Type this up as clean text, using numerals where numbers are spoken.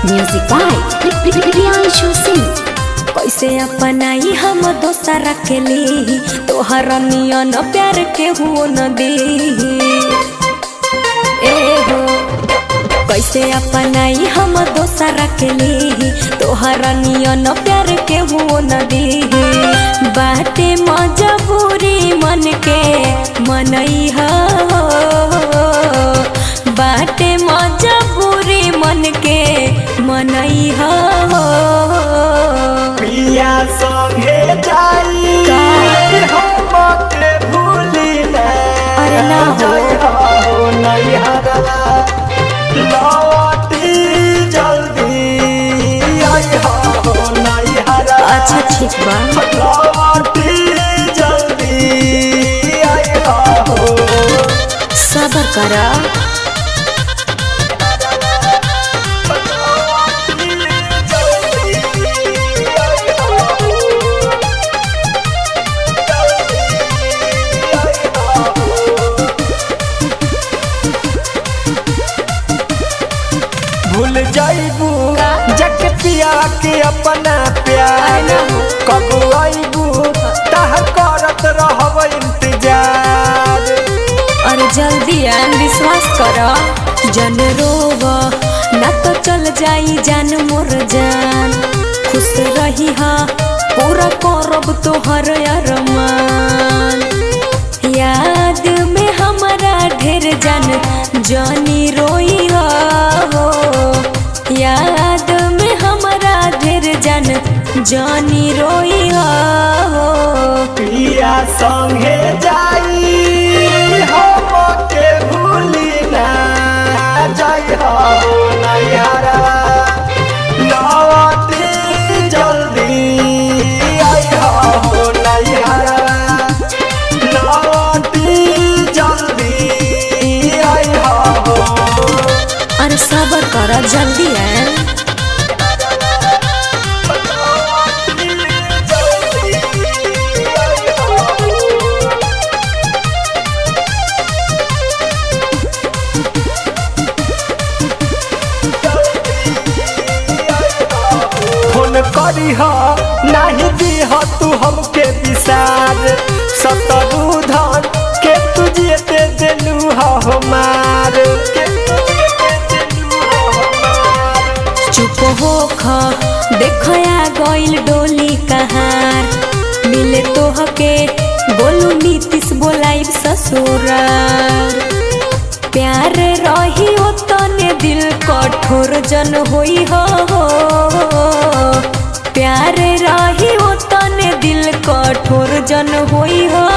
Music by Priyanshu Singh. कैसे अपनाई हम दोसरा के ली, तोहर नियन प्यार के हुओ न दी। ए हो कैसे अपनाई हम दोसरा के ली, तोहर नियन प्यार के हुओ न दी। बाटे मजबूरी मन के मनई हो, बाटे मजबूरी मन के मनई हो। पिया संगे जाई हम के भूली ना। अरे ना हो नहीं हरवा लौटी जल्दी आई हो नहीं हरवा। अच्छा ठीक बा, लौटी जल्दी आई हो। सबर करा। भूल जाइबू जग पिया के अपना प्यार, कब आइबू तह करत रहब इंतजार। और जल्दी आन, विश्वास कर। जन रोव ना तो चल जाई जान मोर जान। खुश रही हा पूरा करब तोहर अरमान। याद में हमारा ढेर जान जानी रोई हो, याद में हमारा ढेर जान जानी रोई हो। पिया संगे जाई हम के भूली ना जाई हो नहीं हरवा। लौटी जल्दी आई हो नहीं हरवा। लौटी जल्दी आई हो। अरे सबर कर, जल्दी है। फोन करी हो नहीं दी हो तू हमके विसार। सतरू धन के तुझे ते दिलू हो हमार। चुप हो ख देखया गइल डोली कहार। मिले तोह के बोलू नीतीश बोलाई ससुरार। प्यार रही हो तने दिल कठोर जन होई हो, प्यार रही हो तने दिल कठोर जन होई हो।